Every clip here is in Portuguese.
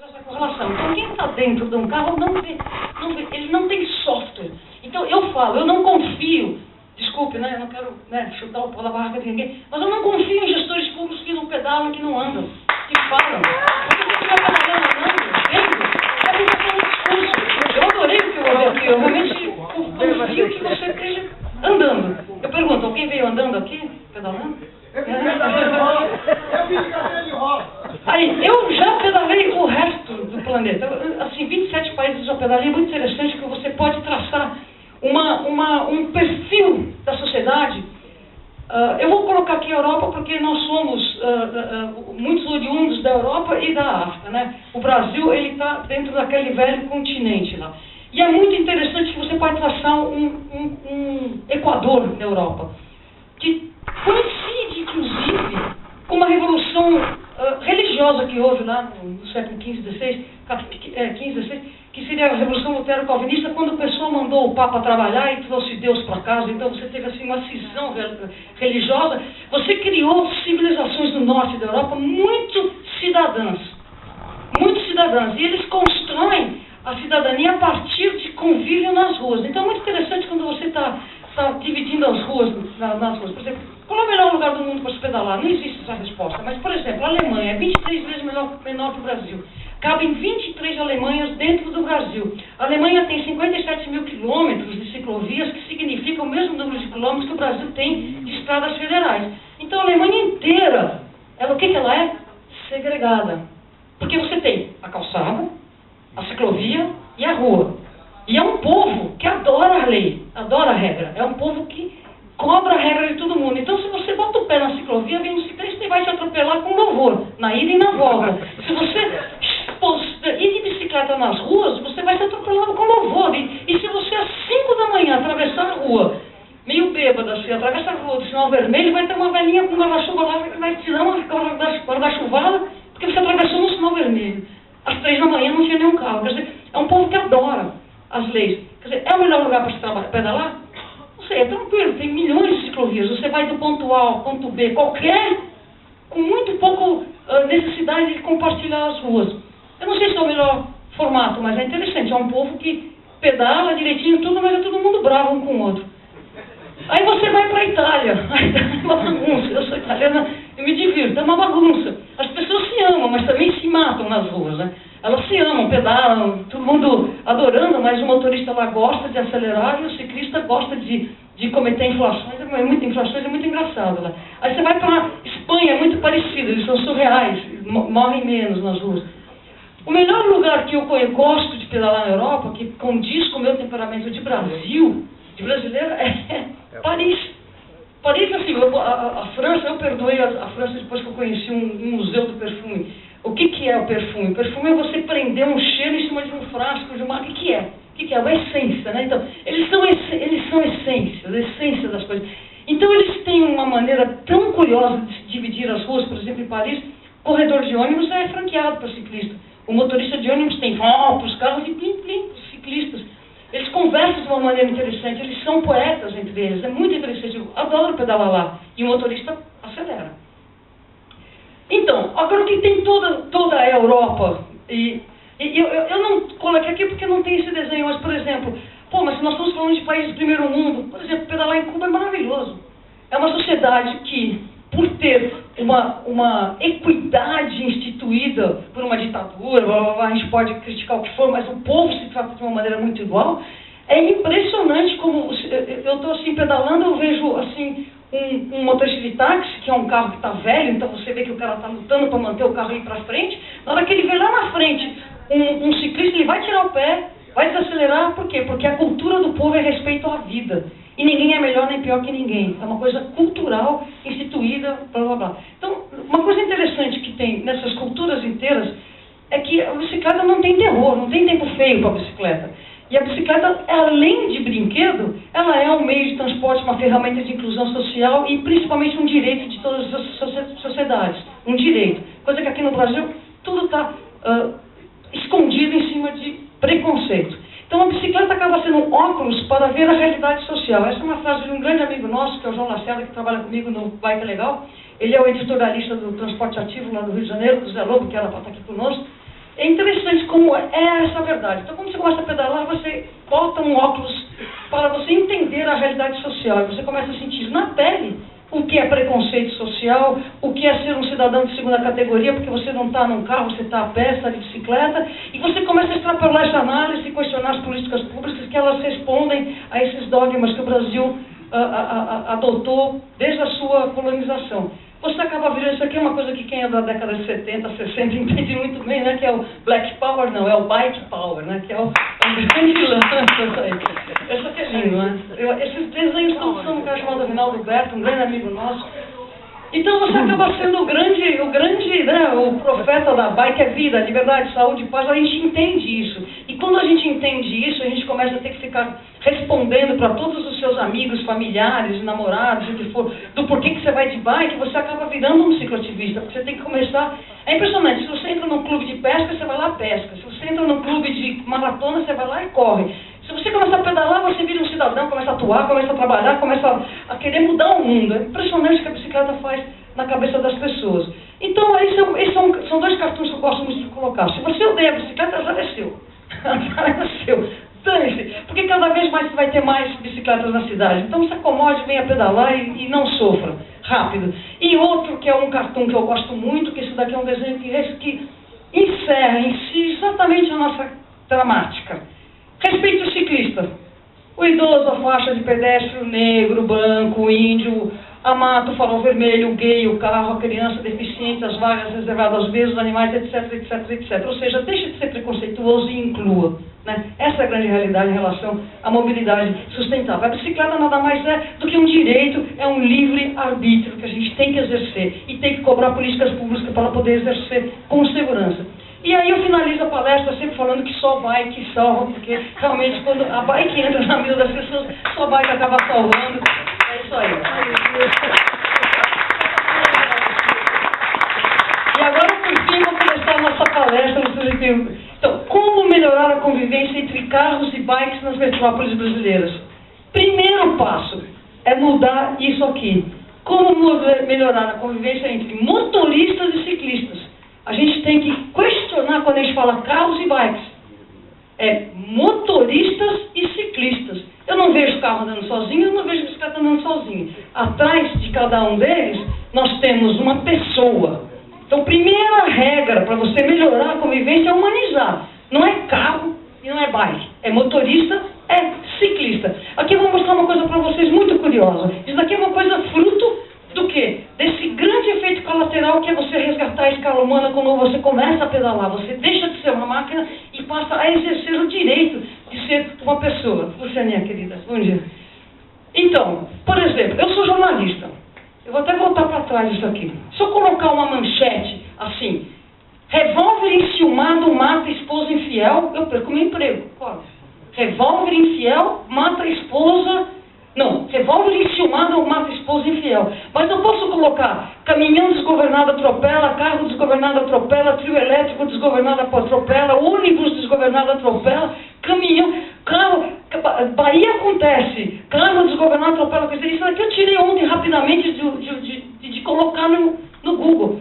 essa correlação. Então, quem está dentro de um carro ele não tem software. Então, eu falo, eu não confio, desculpe, né, eu não quero chutar o pau da barraca de ninguém, mas eu não confio em gestores públicos que não pedalam, que não andam, que falam. Porque se você estiver pedalando, andando, é um discurso. Eu adorei o que eu ouvi aqui, eu realmente confio que você esteja andando. Eu pergunto, alguém veio andando aqui, pedalando? Eu fiz cadeira de roda. Aí, eu já pedalei o resto do planeta. Assim, 27 países eu já pedalei. É muito interessante que você pode traçar um perfil da sociedade. Eu vou colocar aqui a Europa porque nós somos muitos oriundos da Europa e da África, né? O Brasil, ele está dentro daquele velho continente lá. E é muito interessante que você pode traçar um Equador na Europa, que coincide, inclusive, com uma revolução religiosa que houve lá no século XV, XVI, que seria a Revolução Lutero-Calvinista, quando o pessoal mandou o Papa trabalhar e trouxe Deus para casa. Então você teve assim uma cisão religiosa. Você criou civilizações do norte da Europa muito cidadãs. E eles constroem a cidadania a partir de convívio nas ruas. Então é muito interessante quando você está dividindo as ruas nas ruas. Por exemplo, qual é o melhor lugar do mundo para se pedalar? Não existe essa resposta. Mas, por exemplo, a Alemanha é 23 vezes menor que o Brasil. Cabem 23 Alemanhas dentro do Brasil. A Alemanha tem 57 mil quilômetros de ciclovias, que significa o mesmo número de quilômetros que o Brasil tem de estradas federais. Então, a Alemanha inteira, o que ela é? Segregada. Porque você tem a calçada, a ciclovia e a rua. E é um povo que adora a lei, adora a regra. É um povo que cobra a regra de todo mundo. Então, se você bota o pé na ciclovia, vem um ciclista e vai te atropelar com louvor, na ida e na volta. Se você ir de bicicleta nas ruas, você vai ser atropelado com louvor. E se você às 5 da manhã atravessar a rua, meio bêbada, assim, atravessa a rua do sinal vermelho, vai ter uma velhinha com guarda-chuva lá que vai te dar uma guarda-chuvada, porque você atravessou no sinal vermelho. Às 3 da manhã não tinha nenhum carro. Quer dizer, é um povo que adora as leis. Quer dizer, é o melhor lugar para se pedalar? Não sei, é tranquilo, tem milhões de ciclovias. Você vai do ponto A ao ponto B, com muito pouco necessidade de compartilhar as ruas. Eu não sei se é o melhor formato, mas é interessante. É um povo que pedala direitinho tudo, mas é todo mundo bravo um com o outro. Aí você vai para a Itália. A Itália é uma bagunça. Eu sou italiana e me divirto. É uma bagunça. As pessoas se amam, mas também se matam nas ruas, né? Elas se amam, pedalam, todo mundo adorando, mas o motorista lá gosta de acelerar e o ciclista gosta de cometer infrações. É muito engraçado lá. Aí você vai para a Espanha, é muito parecido, eles são surreais, morrem menos nas ruas. O melhor lugar que eu gosto de pedalar na Europa, que condiz com o meu temperamento de Brasil, de brasileiro, é Paris. Paris, assim, a França, eu perdoei a França depois que eu conheci um museu do perfume. O que é o perfume? O perfume é você prender um cheiro em cima de um frasco, de uma... O que é? O que é? Uma essência, né? Então, eles são essências, a essência das coisas. Então, eles têm uma maneira tão curiosa de dividir as ruas. Por exemplo, em Paris, o corredor de ônibus é franqueado para ciclista. O motorista de ônibus tem para os carros e plim-plim para os ciclistas. Eles conversam de uma maneira interessante, eles são poetas entre eles, é muito interessante. Eu adoro pedalar lá. E o motorista acelera. Então, agora que tem toda a Europa, eu não coloquei aqui porque não tem esse desenho, mas, por exemplo, mas se nós estamos falando de países do primeiro mundo, por exemplo, pedalar em Cuba é maravilhoso. É uma sociedade que, por ter uma equidade instituída por uma ditadura, a gente pode criticar o que for, mas o povo se trata de uma maneira muito igual. É impressionante como eu estou assim pedalando, eu vejo assim um motorista de táxi, que é um carro que está velho, então você vê que o cara está lutando para manter o carro aí para frente. Na hora que ele vê lá na frente um ciclista, ele vai tirar o pé, vai desacelerar. Por quê? Porque a cultura do povo é respeito à vida. E ninguém é melhor nem pior que ninguém. É uma coisa cultural, instituída, blá blá blá. Então, uma coisa interessante que tem nessas culturas inteiras é que a bicicleta não tem terror, não tem tempo feio para a bicicleta. E a bicicleta, além de brinquedo, ela é um meio de transporte, uma ferramenta de inclusão social e principalmente um direito de todas as sociedades. Um direito. Coisa que aqui no Brasil tudo está escondido em cima de preconceito. Então a bicicleta acaba sendo um óculos para ver a realidade social. Essa é uma frase de um grande amigo nosso, que é o João Lacerda, que trabalha comigo no Bike Legal. Ele é o editorialista do Transporte Ativo lá do Rio de Janeiro, do Zé Lobo, que era para estar aqui conosco. É interessante como é essa verdade. Então, quando você começa a pedalar, você bota um óculos para você entender a realidade social. E você começa a sentir na pele o que é preconceito social, o que é ser um cidadão de segunda categoria, porque você não está num carro, você está a pé, está de bicicleta, e você começa a extrapolar essa análise e questionar as políticas públicas que elas respondem a esses dogmas que o Brasil adotou desde a sua colonização. Você acaba vendo, isso aqui é uma coisa que quem é da década de 70, 60 entende muito bem, né? Que é o Black Power, não, é o Bike Power, né? Que é o grande lance aí. Isso aqui é lindo, né? Esses desenhos todos são um cara chamado Rinaldo Berto, um grande amigo nosso. Então você acaba sendo o grande, né, o profeta da bike é vida, liberdade, saúde, paz. A gente entende isso. E quando a gente entende isso, a gente começa a ter que ficar respondendo para todos os seus amigos, familiares, namorados, o que for, do porquê que você vai de bike, você acaba virando um cicloativista, porque você tem que começar... É impressionante, se você entra num clube de pesca, você vai lá e pesca. Se você entra num clube de maratona, você vai lá e corre. Se você começar a pedalar, você vira um cidadão, começa a atuar, começa a trabalhar, começa a querer mudar o mundo. É impressionante o que a bicicleta faz na cabeça das pessoas. Então, esses são dois cartões que eu gosto muito de colocar. Se você odeia a bicicleta, já é seu. Já é seu. Dane-se. Porque cada vez mais você vai ter mais bicicletas na cidade. Então, se acomode, venha pedalar e não sofra. Rápido. E outro, que é um cartão que eu gosto muito, que esse daqui é um desenho que encerra em si exatamente a nossa dramática. Respeite o ciclista, o idoso, a faixa de pedestre, o negro, o branco, o índio, a mata, o farol vermelho, o gay, o carro, a criança deficiente, as vagas reservadas aos mesmos animais, etc, etc, etc. Ou seja, deixe de ser preconceituoso e inclua. Né? Essa é a grande realidade em relação à mobilidade sustentável. A bicicleta nada mais é do que um direito, é um livre arbítrio que a gente tem que exercer e tem que cobrar políticas públicas para poder exercer com segurança. E aí eu finalizo a palestra sempre falando que só bike salva, porque realmente quando a bike entra na vida das pessoas, só a bike acaba salvando. É isso aí. E agora, por fim, vou começar a nossa palestra no positivo. Então, como melhorar a convivência entre carros e bikes nas metrópoles brasileiras? Primeiro passo é mudar isso aqui. Como melhorar a convivência entre motoristas e ciclistas? A gente tem que questionar quando a gente fala carros e bikes. É motoristas e ciclistas. Eu não vejo carro andando sozinho, eu não vejo bicicleta andando sozinho. Atrás de cada um deles, nós temos uma pessoa. Então, primeira regra para você melhorar a convivência é humanizar. Não é carro e não é bike. É motorista, é ciclista. Aqui eu vou mostrar uma coisa para vocês muito curiosa. Isso daqui é uma coisa fruto do quê? Desse grande efeito colateral que é você resgatar a escala humana quando você começa a pedalar. Você deixa de ser uma máquina e passa a exercer o direito de ser uma pessoa. Você, minha querida, bom dia. Então, por exemplo, eu sou jornalista. Eu vou até voltar para trás isso aqui. Se eu colocar uma manchete assim, revólver enciumado mata esposa infiel, eu perco meu emprego. Qual? Revólver infiel mata esposa... Não, revólver enciumado mata esposa infiel. Mas eu posso colocar caminhão desgovernado atropela, carro desgovernado atropela, trio elétrico desgovernado atropela, ônibus desgovernado atropela, caminhão, carro, Bahia acontece, carro desgovernado atropela, quer dizer, isso aqui eu tirei ontem rapidamente de colocar no Google.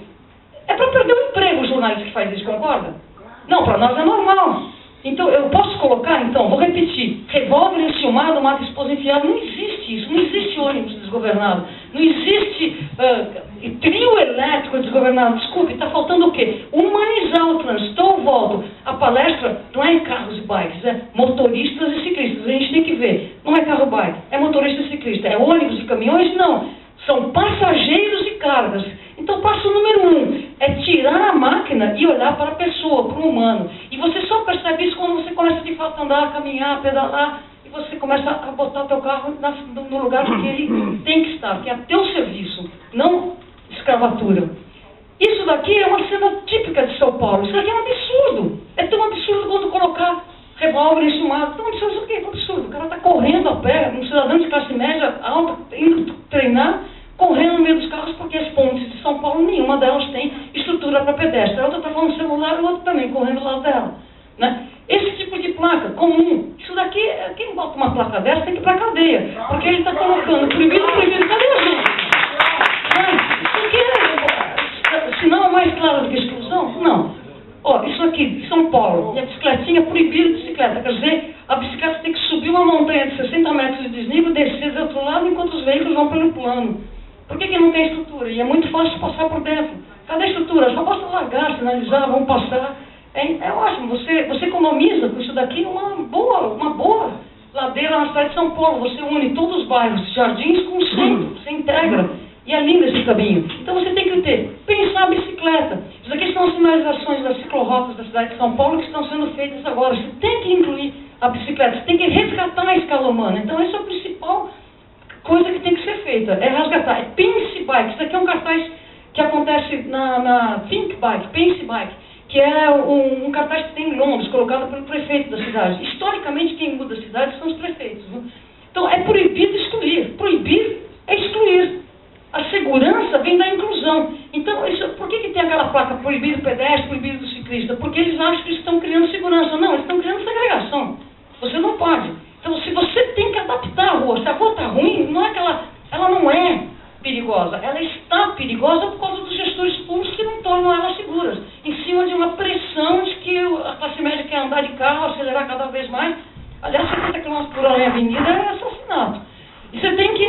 É para perder o emprego o jornalista que faz isso, concorda? Não, para nós é normal. Então, eu posso colocar, então, vou repetir, revólver enciumado mata esposa infiel. Não existe isso, não existe ônibus desgovernado, não existe trio elétrico desgovernado. Desculpe, está faltando o quê? Humanizar o trânsito. Então, eu volto. A palestra não é em carros e bikes, é motoristas e ciclistas. A gente tem que ver, não é carro-bike, é motorista e ciclista. É ônibus e caminhões? Não. São passageiros e cargas. Então, passo número 1 é tirar a máquina e olhar para a pessoa, para o humano. E você só percebe isso quando você começa de fato a andar, caminhar, pedalar, e você começa a botar o teu carro no lugar que ele tem que estar, que é a teu serviço, não escravatura. Isso daqui é uma cena típica de São Paulo. Isso daqui é um absurdo. É tão absurdo quanto colocar revólver enciumado. Tão absurdo, isso aqui é um absurdo. O cara está correndo a pé, um cidadão de classe média alta, indo treinar, correndo no meio dos carros, porque as pontes de São Paulo, nenhuma delas tem estrutura para pedestre. A outra está falando no celular, o outro também, correndo do lado dela. Né? Esse tipo de placa comum, isso daqui, quem bota uma placa dessa tem que ir para a cadeia, porque ele está colocando proibido, cadê a gente? Porque, se não é mais claro do que exclusão? Não. Ó, isso aqui, de São Paulo, e a bicicletinha, proibida de bicicleta. Quer dizer, a bicicleta tem que subir uma montanha de 60 metros de desnível, descer do outro lado, enquanto os veículos vão pelo plano. Por que não tem estrutura? E é muito fácil passar por dentro. Cadê a estrutura? Só basta largar, sinalizar, vamos passar. É ótimo, você economiza com isso daqui uma boa ladeira na cidade de São Paulo. Você une todos os bairros, jardins com o centro, você integra e alinha esse caminho. Então você tem que pensar a bicicleta. Isso aqui são as sinalizações das ciclorotas da cidade de São Paulo que estão sendo feitas agora. Você tem que incluir a bicicleta, você tem que resgatar a escala humana. Então essa é a principal coisa que tem que ser feita, é resgatar. É Pense Bike. Isso aqui é um cartaz que acontece na Think Bike, Pense Bike, que é um cartaz que tem em Londres, colocado pelo prefeito da cidade. Historicamente, quem muda a cidade são os prefeitos. Viu? Então, é proibido excluir. Proibir é excluir. A segurança vem da inclusão. Então, por que tem aquela placa proibido pedestre, proibido do ciclista? Porque eles acham que estão criando segurança. Não, eles estão criando segregação. Você não pode. Então, se você tem que adaptar a rua, se a rua está ruim, não é que ela não é perigosa. Ela está perigosa por causa dos gestores públicos que não tornam elas seguras. Em cima de uma pressão de que a classe média quer andar de carro, acelerar cada vez mais. Aliás, 70 km por hora em avenida é assassinato. E você tem que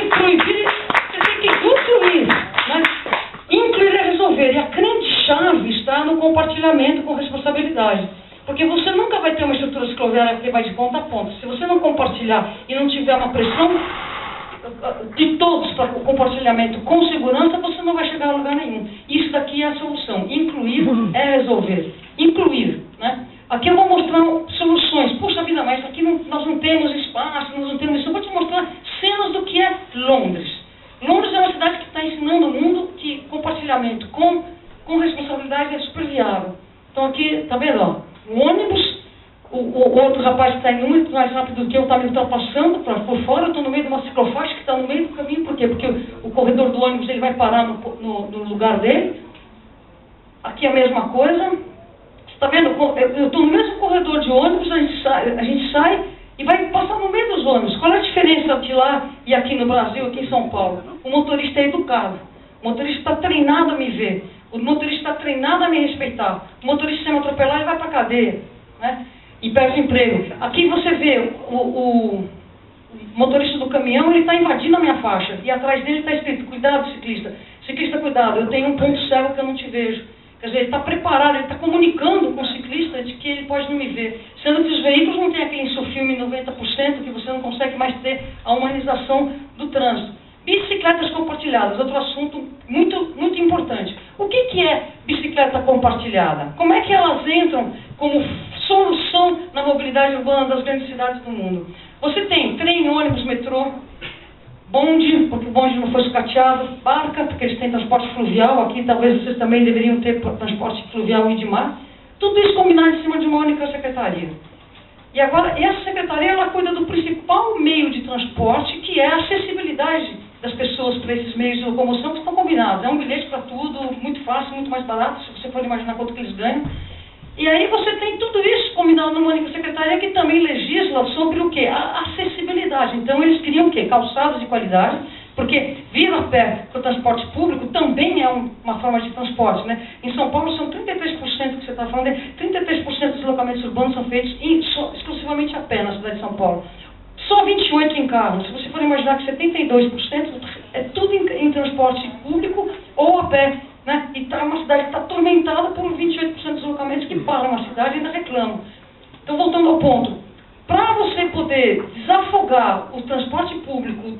proibir, você tem que incluir. Né? Incluir é resolver. E a grande chave está no compartilhamento com responsabilidade. Porque você nunca vai ter uma estrutura cicloviária que vai de ponta a ponta. Se você não compartilhar e não tiver uma pressão de todos para o compartilhamento com segurança, você não vai chegar a lugar nenhum. Isso daqui é a solução. Incluir é resolver. Incluir. Né? Aqui eu vou mostrar soluções. Puxa vida, mas aqui nós não temos espaço, nós não temos isso. Eu vou te mostrar cenas do que é Londres. Londres é uma cidade que está ensinando o mundo que compartilhamento com responsabilidade é super viável. Então aqui, está vendo? Ó, o ônibus, o outro rapaz que está indo muito mais rápido do que eu está me ultrapassando por fora. Eu estou no meio de uma ciclofaixa que está no meio do caminho. Por quê? Porque o corredor do ônibus ele vai parar no lugar dele. Aqui a mesma coisa. Está vendo? Eu estou no mesmo corredor de ônibus, a gente sai e vai passar no meio dos ônibus. Qual é a diferença de lá e aqui no Brasil, aqui em São Paulo? O motorista é educado. O motorista está treinado a me ver. O motorista está treinado a me respeitar. O motorista, se me atropelar, ele vai para a cadeia. Né? E perde o emprego. Aqui você vê o motorista do caminhão, ele está invadindo a minha faixa. E atrás dele está escrito, cuidado ciclista. Ciclista, cuidado, eu tenho um ponto cego que eu não te vejo. Quer dizer, ele está preparado, ele está comunicando com o ciclista de que ele pode não me ver. Sendo que os veículos não têm aquele insufilme 90%, que você não consegue mais ter a humanização do trânsito. Bicicletas compartilhadas, outro assunto muito, muito importante. O que é bicicleta compartilhada? Como é que elas entram como solução na mobilidade urbana das grandes cidades do mundo? Você tem trem, ônibus, metrô, bonde, porque o bonde não foi sucateado, barca, porque eles têm transporte fluvial, aqui talvez vocês também deveriam ter transporte fluvial e de mar. Tudo isso combinado em cima de uma única secretaria. E agora, essa secretaria, ela cuida do principal meio de transporte, que é a acessibilidade das pessoas para esses meios de locomoção que estão combinados. É um bilhete para tudo, muito fácil, muito mais barato, se você for imaginar quanto que eles ganham. E aí você tem tudo isso combinado numa única secretaria que também legisla sobre o quê? A acessibilidade. Então eles criam o quê? Calçados de qualidade, porque vir a pé para o transporte público também é uma forma de transporte. Né? Em São Paulo são 33% que você está falando, 33% dos deslocamentos urbanos são feitos exclusivamente a pé na cidade de São Paulo. Só 28% em carro. Se você for imaginar que 72% é tudo em transporte público ou a pé. Né? E tá uma cidade que está atormentada por 28% dos deslocamentos que param a cidade e ainda reclamam. Então, voltando ao ponto, para você poder desafogar o transporte público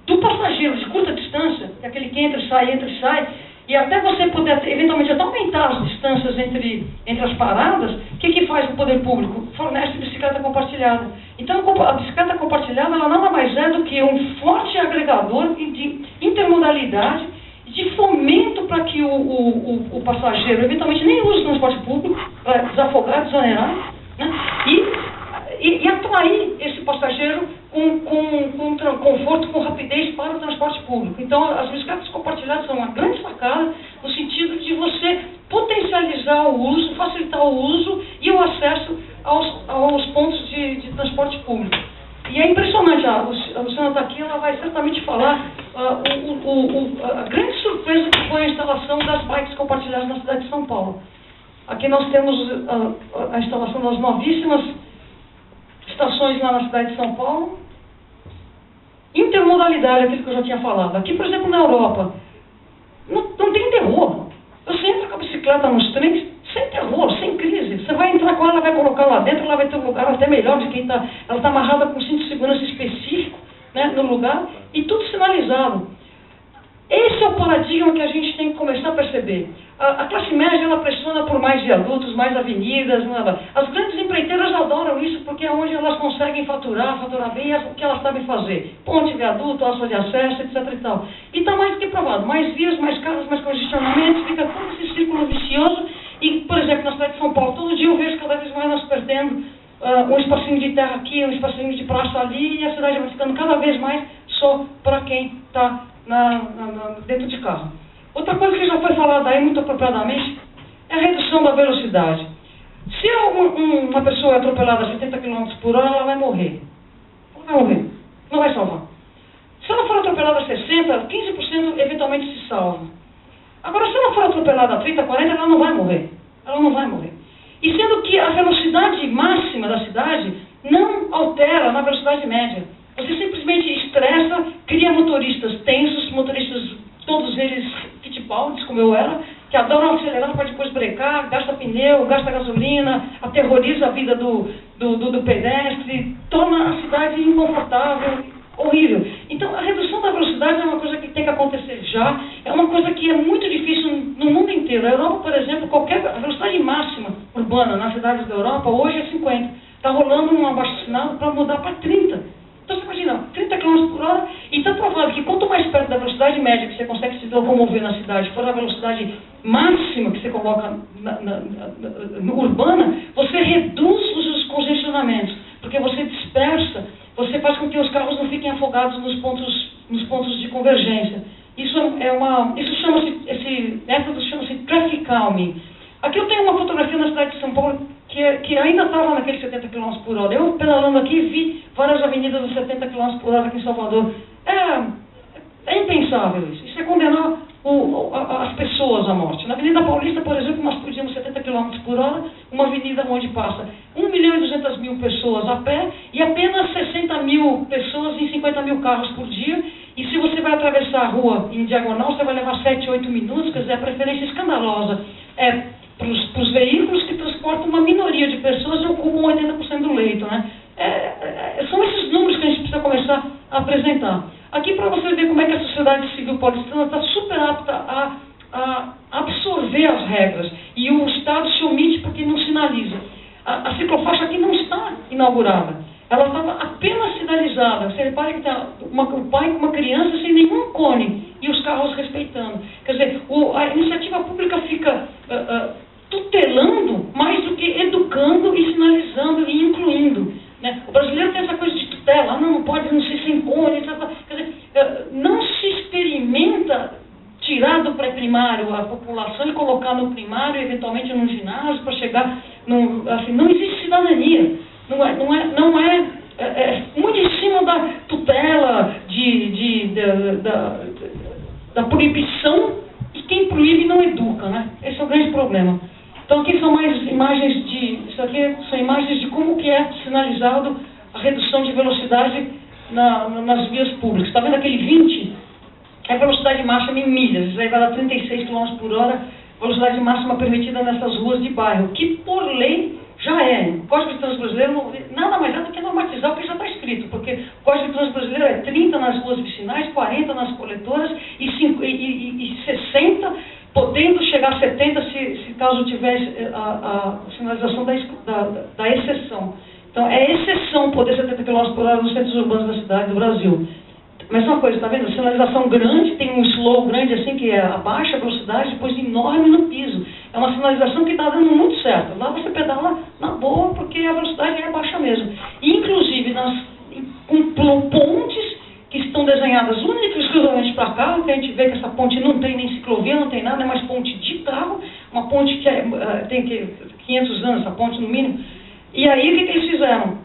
do passageiro de curta distância, que é aquele que entra e sai, e até você poder, eventualmente, até aumentar as distâncias entre as paradas, o que faz o poder público? Fornece bicicleta compartilhada. Então, a bicicleta compartilhada, ela nada mais é do que um forte agregador de intermodalidade, de fomento para que o passageiro, eventualmente, nem use o transporte público, para desafogar, desonerar, né? E atrair esse passageiro com conforto, com rapidez para o transporte público. Então, as bicicletas compartilhadas são uma grande sacada no sentido de você potencializar o uso, facilitar o uso e o acesso aos pontos de transporte público. E é impressionante, a Luciana está aqui, ela vai certamente falar a grande surpresa que foi a instalação das bikes compartilhadas na cidade de São Paulo. Aqui nós temos a instalação das novíssimas estações lá na cidade de São Paulo. Intermodalidade, aquilo que eu já tinha falado. Aqui, por exemplo, na Europa, não tem terror. Você entra com a bicicleta nos trens sem terror, sem crise. Você vai entrar com ela, vai colocar lá dentro, ela vai ter um lugar até melhor de quem está... Ela está amarrada com cinto de segurança específico, né, no lugar, e tudo sinalizado. Esse é o paradigma que a gente tem que começar a perceber. A classe média, ela pressiona por mais viadutos, mais avenidas. As grandes empreiteiras adoram isso porque é onde elas conseguem faturar bem o que elas sabem fazer. Ponte, viaduto, alça de acesso, etc. e tal. E está mais do que provado. Mais vias, mais carros, mais congestionamentos, fica todo esse círculo vicioso. E, por exemplo, na cidade de São Paulo, todo dia eu vejo cada vez mais nós perdendo um espacinho de terra aqui, um espacinho de praça ali, e a cidade vai ficando cada vez mais só para quem está dentro de carro. Outra coisa que já foi falada aí muito apropriadamente é a redução da velocidade. Se uma pessoa é atropelada a 70 km por hora, ela vai morrer. Ela vai morrer. Não vai salvar. Se ela for atropelada a 60, 15% eventualmente se salva. Agora, se ela for atropelada a 30, 40, ela não vai morrer. Ela não vai morrer. E sendo que a velocidade máxima da cidade não altera na velocidade média. Você simplesmente estressa, cria motoristas tensos, motoristas, todos eles fittipaldi, como eu era, que adoram acelerar para depois brecar, gasta pneu, gasta gasolina, aterroriza a vida do pedestre, torna a cidade inconfortável, horrível. Então, a redução da velocidade é uma coisa que tem que acontecer já, é uma coisa que é muito difícil no mundo inteiro. A Europa, por exemplo, a velocidade máxima urbana nas cidades da Europa hoje é 50. Está rolando um abaixo-assinado para mudar para 30. Então você imagina, 30 km por hora, e está provado que quanto mais perto da velocidade média que você consegue se locomover na cidade, for a velocidade máxima que você coloca urbana, você reduz os congestionamentos, porque você dispersa, você faz com que os carros não fiquem afogados nos pontos de convergência. Esse método chama-se traffic calming. Aqui eu tenho uma fotografia na cidade de São Paulo que ainda estava naqueles 70 km por hora. Eu, pedalando aqui, vi várias avenidas de 70 km por hora aqui em Salvador. É impensável isso. Isso é condenar as pessoas à morte. Na Avenida Paulista, por exemplo, nós podíamos 70 km por hora, uma avenida onde passa 1.200.000 pessoas a pé e apenas 60 mil pessoas em 50 mil carros por dia. E se você vai atravessar a rua em diagonal, você vai levar 7, 8 minutos, quer dizer, a preferência escandalosa para os veículos que transportam uma minoria de pessoas e ocupam 80% do leito, né? São esses números que a gente precisa começar a apresentar. Aqui para você ver como é que a sociedade civil paulistana está super apta a absorver as regras. E o Estado se omite porque não sinaliza. A ciclofaixa aqui não está inaugurada. Ela estava apenas sinalizada. Você repara que está o pai com uma criança sem nenhum cone e os carros respeitando. Quer dizer, a iniciativa pública fica tutelando mais do que educando e sinalizando e incluindo. Né? O brasileiro tem essa coisa de tutela, não pode não ser sem cone, etc. Quer dizer, não se experimenta tirar do pré-primário a população e colocar no primário, eventualmente no ginásio, para chegar assim, não existe cidadania. Não é muito em cima da tutela, da proibição, e quem proíbe não educa, né? Esse é o grande problema. Então aqui são mais imagens isso aqui são imagens de como que é sinalizado a redução de velocidade nas vias públicas. Está vendo aquele 20? É a velocidade máxima em milhas, isso aí vai dar 36 km por hora, velocidade máxima permitida nessas ruas de bairro, que por lei já é. O Código de Trânsito Brasileiro nada mais é do que normatizar o que já está escrito, porque o Código de Trânsito Brasileiro é 30 nas ruas vicinais, 40 nas coletoras e 60, podendo chegar a 70 se caso tivesse a sinalização da exceção. Então, é exceção poder 70 km por hora nos centros urbanos da cidade do Brasil. Mas uma coisa, está vendo? Sinalização grande, tem um slow grande assim, que é a baixa velocidade, depois enorme no piso. É uma sinalização que está dando muito certo. Lá você pedala na boa, porque a velocidade é baixa mesmo. E, inclusive, com pontes que estão desenhadas únicas e exclusivamente para carro, que a gente vê que essa ponte não tem nem ciclovia, não tem nada, é mais ponte de carro, uma ponte que tem 500 anos, essa ponte no mínimo. E aí, o que eles fizeram?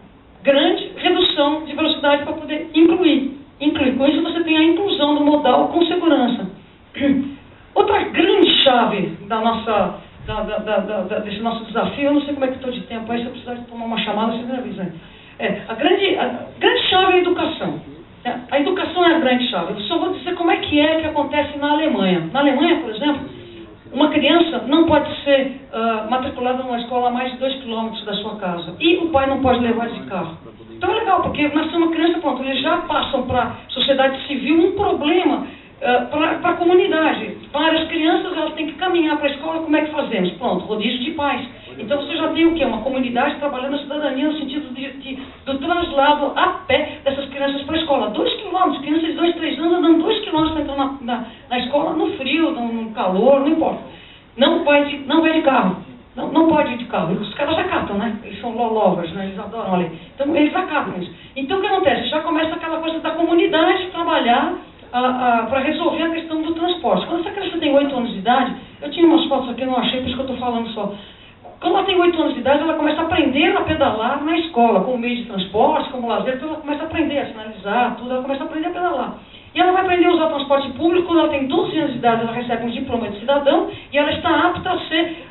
Grande redução de velocidade para poder incluir. Com isso você tem a inclusão do modal com segurança. Outra grande chave da nossa, desse nosso desafio, eu não sei como é que estou de tempo, aí se eu precisar de tomar uma chamada, vocês me avisam. A grande chave é a educação. A educação é a grande chave. Eu só vou dizer como é que acontece na Alemanha. Na Alemanha, por exemplo, uma criança não pode ser matriculada numa escola a mais de 2 km da sua casa. E o pai não pode levar de carro. Então é legal, porque nasceu uma criança, pronto, eles já passam para a sociedade civil um problema para a comunidade. Várias crianças, elas têm que caminhar para a escola, como é que fazemos? Pronto, rodízio de pais. Então você já tem o quê? Uma comunidade trabalhando a cidadania no sentido do traslado a pé dessas crianças para a escola. 2 km, crianças de 2, 3 anos andando 2 km para entrar na escola, no frio, no calor, não importa. Não vai de carro. Não pode ir de carro. Os caras acatam, né? Eles são lovers, né? Eles adoram ali. Então eles acatam isso. Então o que acontece? Já começa aquela coisa da comunidade trabalhar para resolver a questão do transporte. Quando essa criança tem 8 anos de idade, eu tinha umas fotos aqui, não achei, por isso que eu estou falando só. Quando ela tem 8 anos de idade, ela começa a aprender a pedalar na escola, como meio de transporte, como lazer, então ela começa a aprender a sinalizar, tudo, ela começa a aprender a pedalar. E ela vai aprender a usar o transporte público, quando ela tem 12 anos de idade, ela recebe um diploma de cidadão, e ela está apta a ser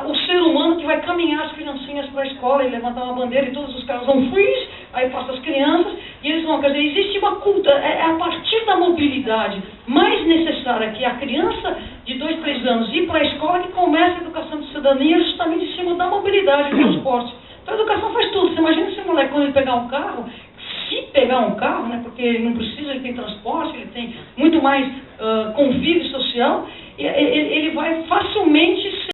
o ser humano que vai caminhar as criancinhas para a escola e levantar uma bandeira, e todos os caras vão freeze, aí passa as crianças, e eles vão, quer dizer, existe uma cultura, é a partir da mobilidade mais necessária que a criança de 2, 3 anos ir para a escola que começa a educação de cidadania justamente em cima da mobilidade do transporte. Então a educação faz tudo. Você imagina esse moleque quando ele pegar um carro, se pegar um carro, né, porque ele não precisa, ele tem transporte, ele tem muito mais convívio social, ele vai facilmente